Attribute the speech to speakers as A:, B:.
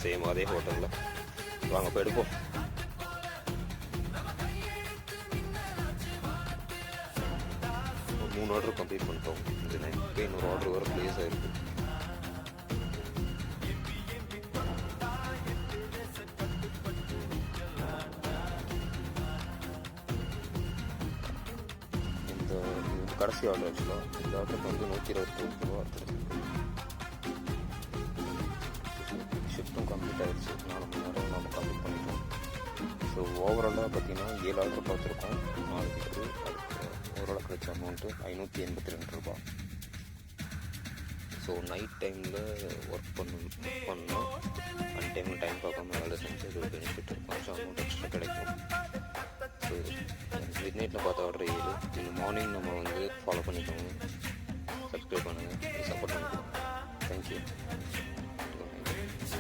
A: Same அதே ஹோட்டலில். வாங்க போய் எடுப்போம். ஒரு 3 ஆர்டர் கம்ப்ளீட் பண்ணிட்டோம். இந்த நைட்டு இன்னொரு ஆர்டர் வர ப்ளேஸ் ஆகிருக்கு. இந்த கடைசி ஆர்டர் ஆக்சுவலாக இந்த ஆர்டருக்கு வந்து 125 ரூபா ஷிஃப்ட்டும் கம்ப்ளீட் ஆகிடுச்சு. 4 மணி நேரம் நம்ம கம்ப்ளீட் பண்ணிட்டோம். ஸோ ஓவராலாக பார்த்தீங்கன்னா 7 ஆர்டர் பார்த்துருக்கோம். 4 பேருக்கு. அதுக்கு ஓவராலாக கிடைச்ச அமௌண்ட்டு 582 ரூபா. ஸோ நைட் டைமில் ஒர்க் பண்ணோம் அன் டைமில் டைம் பார்க்காம வேலை செஞ்சு அது ஒரு பெனிஃபிட் இருக்கும். கொஞ்சம் அமௌண்ட் எக்ஸ்ட்ரா கிடைக்கும். ஸோ மிட் நைட்டில் பார்த்த ஆர்டர் 7. இந்த மார்னிங் நம்ம வந்து ஃபாலோ பண்ணிக்கோங்க, சப்ஸ்கிரைப் பண்ணுங்கள், சப்போர்ட் பண்ணுங்கள். தேங்க்யூ.